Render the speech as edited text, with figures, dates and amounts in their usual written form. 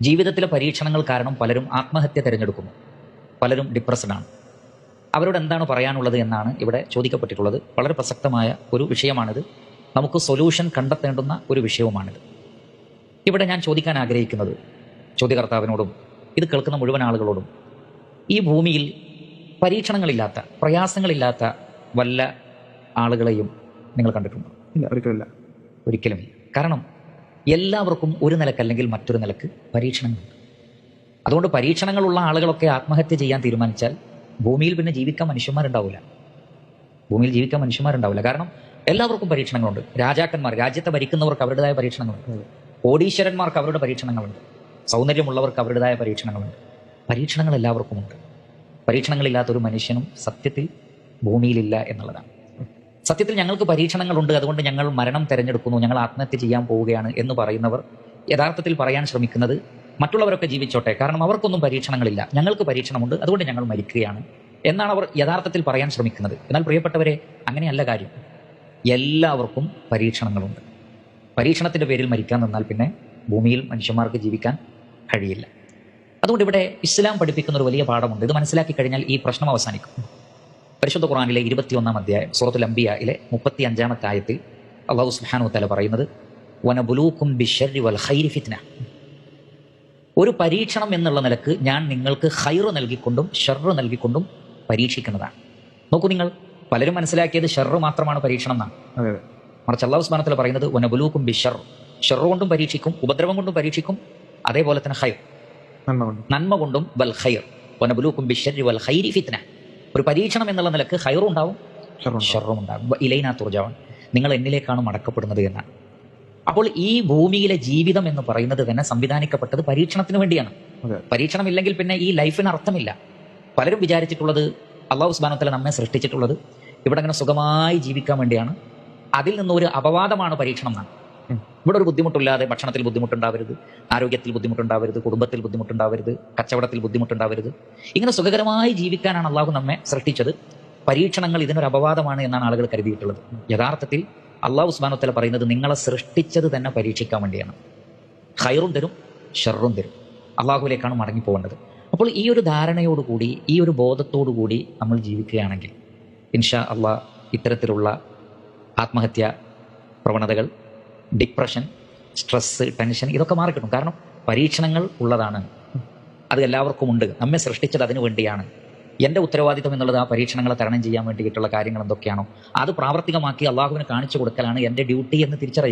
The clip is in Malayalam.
ജീവിതത്തിലെ പരീക്ഷണങ്ങൾ കാരണം പലരും ആത്മഹത്യ തിരഞ്ഞെടുക്കുന്നു, പലരും ഡിപ്രസ്ഡാണ്. അവരോട് എന്താണ് പറയാനുള്ളത് എന്നാണ് ഇവിടെ ചോദിക്കപ്പെട്ടിട്ടുള്ളത്. വളരെ പ്രസക്തമായ ഒരു വിഷയമാണിത്. നമുക്ക് സൊല്യൂഷൻ കണ്ടെത്തേണ്ടുന്ന ഒരു വിഷയവുമാണിത്. ഇവിടെ ഞാൻ ചോദിക്കാൻ ആഗ്രഹിക്കുന്നത് ചോദ്യകർത്താവിനോടും ഇത് കേൾക്കുന്ന മുഴുവൻ ആളുകളോടും, ഈ ഭൂമിയിൽ പരീക്ഷണങ്ങളില്ലാത്ത, പ്രയാസങ്ങളില്ലാത്ത വല്ല ആളുകളെയും നിങ്ങൾ കണ്ടിട്ടുണ്ടോ? ഇല്ല, ഒരിക്കലില്ല. ഒരിക്കലുമില്ല. കാരണം എല്ലാവർക്കും ഒരു നിലക്കല്ലെങ്കിൽ മറ്റൊരു നിലക്ക് പരീക്ഷണങ്ങളുണ്ട്. അതുകൊണ്ട് പരീക്ഷണങ്ങളുള്ള ആളുകളൊക്കെ ആത്മഹത്യ ചെയ്യാൻ തീരുമാനിച്ചാൽ ഭൂമിയിൽ പിന്നെ ജീവിക്കാൻ മനുഷ്യന്മാരുണ്ടാവില്ല. ഭൂമിയിൽ ജീവിക്കാൻ മനുഷ്യന്മാരുണ്ടാവില്ല. കാരണം എല്ലാവർക്കും പരീക്ഷണങ്ങളുണ്ട്. രാജാക്കന്മാർ, രാജ്യത്തെ ഭരിക്കുന്നവർക്ക് അവരുടേതായ പരീക്ഷണങ്ങളുണ്ട്. കോടീശ്വരന്മാർക്ക് അവരുടെ പരീക്ഷണങ്ങളുണ്ട്. സൗന്ദര്യമുള്ളവർക്ക് അവരുടേതായ പരീക്ഷണങ്ങളുണ്ട്. പരീക്ഷണങ്ങൾ എല്ലാവർക്കുമുണ്ട്. പരീക്ഷണങ്ങളില്ലാത്തൊരു മനുഷ്യനും സത്യത്തിൽ ഭൂമിയിലില്ല എന്നുള്ളതാണ്. സത്യത്തിൽ ഞങ്ങൾക്ക് പരീക്ഷണങ്ങളുണ്ട്, അതുകൊണ്ട് ഞങ്ങൾ മരണം തിരഞ്ഞെടുക്കുന്നു, ഞങ്ങൾ ആത്മഹത്യ ചെയ്യാൻ പോവുകയാണ് എന്ന് പറയുന്നവർ യഥാർത്ഥത്തിൽ പറയാൻ ശ്രമിക്കുന്നത് മറ്റുള്ളവരൊക്കെ ജീവിച്ചോട്ടെ, കാരണം അവർക്കൊന്നും പരീക്ഷണങ്ങളില്ല, ഞങ്ങൾക്ക് പരീക്ഷണമുണ്ട്, അതുകൊണ്ട് ഞങ്ങൾ മരിക്കുകയാണ് എന്നാണ് അവർ യഥാർത്ഥത്തിൽ പറയാൻ ശ്രമിക്കുന്നത്. എന്നാൽ പ്രിയപ്പെട്ടവരെ, അങ്ങനെയല്ല കാര്യം. എല്ലാവർക്കും പരീക്ഷണങ്ങളുണ്ട്. പരീക്ഷണത്തിൻ്റെ പേരിൽ മരിക്കാൻ നിന്നാൽ പിന്നെ ഭൂമിയിൽ മനുഷ്യന്മാർക്ക് ജീവിക്കാൻ കഴിയില്ല. അതുകൊണ്ട് ഇവിടെ ഇസ്ലാം പഠിപ്പിക്കുന്ന ഒരു വലിയ പാഠമുണ്ട്. ഇത് മനസ്സിലാക്കി കഴിഞ്ഞാൽ ഈ പ്രശ്നം അവസാനിക്കും. പരിശുദ്ധ ഖുർആനിലെ 21-ാം അധ്യായം സൂറത്തുൽ അംബിയയിലെ 35-ാമത്തെ ആയത്തിൽ അല്ലാഹു സുബ്ഹാനഹു വ തആല പറയുന്നത്, വനബുലൂക്കും ബിശ്ശർരി വൽ ഖൈരി ഫിത്ന. ഒരു പരീക്ഷണം എന്നുള്ള നിലക്ക് ഞാൻ നിങ്ങൾക്ക് ഖൈറ് നൽകിക്കൊണ്ടും ഷർറ് നൽകിക്കൊണ്ടും പരീക്ഷിക്കുന്നതാണ്. നോക്കൂ, നിങ്ങൾ പലരും മനസ്സിലാക്കിയത് ഷർറ് മാത്രമാണ് പരീക്ഷണം എന്നാണ്. മറിച്ച് അല്ലാഹു സുബ്ഹാനഹു വ തആല പറയുന്നത് വനബുലൂക്കും ബിശ്ശർർ, ഷർറ് കൊണ്ടും പരീക്ഷിക്കും, ഉപദ്രവം കൊണ്ടും പരീക്ഷിക്കും, അതേപോലെ തന്നെ ഖൈർ, നന്മ കൊണ്ടും, വൽ ഖൈർ വനബുലൂക്കും ബിശ്ശർരി വൽ ഖൈരി ഫിത്ന. ഒരു പരീക്ഷണം എന്നുള്ള നിലക്ക് ഖൈറും ഉണ്ടാവും, ഷർറും ഉണ്ടാവും. ഇലൈനാ തുർജഊൻ, നിങ്ങൾ എന്നിലേക്കാണ് മടക്കപ്പെടുന്നത് എന്നാണ്. അപ്പോൾ ഈ ഭൂമിയിലെ ജീവിതം എന്ന് പറയുന്നത് തന്നെ സംവിധാനിക്കപ്പെട്ടത് പരീക്ഷണത്തിന് വേണ്ടിയാണ്. പരീക്ഷണം ഇല്ലെങ്കിൽ പിന്നെ ഈ ലൈഫിന് അർത്ഥമില്ല. പലരും വിചാരിച്ചിട്ടുള്ളത് അല്ലാഹു സുബ്ഹാനഹു വ തആല നമ്മെ സൃഷ്ടിച്ചിട്ടുള്ളത് ഇവിടെ അങ്ങനെ സുഖമായി ജീവിക്കാൻ വേണ്ടിയാണ്. അതിൽ നിന്നൊരു അപവാദമാണ് പരീക്ഷണം എന്നാണ്. ഇവിടെ ഒരു ബുദ്ധിമുട്ടില്ലാതെ ഭക്ഷണത്തിൽ ബുദ്ധിമുട്ടുണ്ടാവരുത്, ആരോഗ്യത്തിൽ ബുദ്ധിമുട്ടുണ്ടാവരുത്, കുടുംബത്തിൽ ബുദ്ധിമുട്ടുണ്ടാവരുത്, കച്ചവടത്തിൽ ബുദ്ധിമുട്ടുണ്ടാവരുത്. ഇങ്ങനെ സുഖകരമായി ജീവിക്കാനാണ് അള്ളാഹു നമ്മെ സൃഷ്ടിച്ചത്. പരീക്ഷണങ്ങൾ ഇതിനൊരു അപവാദമാണ് എന്നാണ് ആളുകൾ കരുതിയിട്ടുള്ളത്. യഥാർത്ഥത്തിൽ അല്ലാഹു സുബ്ഹാനഹു വ തആല പറയുന്നത് നിങ്ങളെ സൃഷ്ടിച്ചത് തന്നെ പരീക്ഷിക്കാൻ വേണ്ടിയാണ്. ഖൈറും തരും, ഷർറും തരും. അള്ളാഹുവിലേക്കാണ് മടങ്ങിപ്പോകേണ്ടത്. അപ്പോൾ ഈ ഒരു ധാരണയോടുകൂടി, ഈ ഒരു ബോധത്തോടുകൂടി നമ്മൾ ജീവിക്കുകയാണെങ്കിൽ ഇൻഷാ അള്ളാഹ് ഇത്തരത്തിലുള്ള ആത്മഹത്യ പ്രവണതകൾ, ഡിപ്രഷൻ, സ്ട്രെസ്, ടെൻഷൻ ഇതൊക്കെ മാറിക്കിട്ടും. കാരണം പരീക്ഷണങ്ങൾ ഉള്ളതാണ്, അത് എല്ലാവർക്കും ഉണ്ട്. നമ്മെ സൃഷ്ടിച്ചത് അതിനു വേണ്ടിയാണ്. എൻ്റെ ഉത്തരവാദിത്വം എന്നുള്ളത് ആ പരീക്ഷണങ്ങളെ തരണം ചെയ്യാൻ വേണ്ടിയിട്ടുള്ള കാര്യങ്ങൾ എന്തൊക്കെയാണോ അത് പ്രാവർത്തികമാക്കി അള്ളാഹുവിന് കാണിച്ചു കൊടുക്കലാണ് എൻ്റെ ഡ്യൂട്ടി എന്ന് തിരിച്ചറിയുക.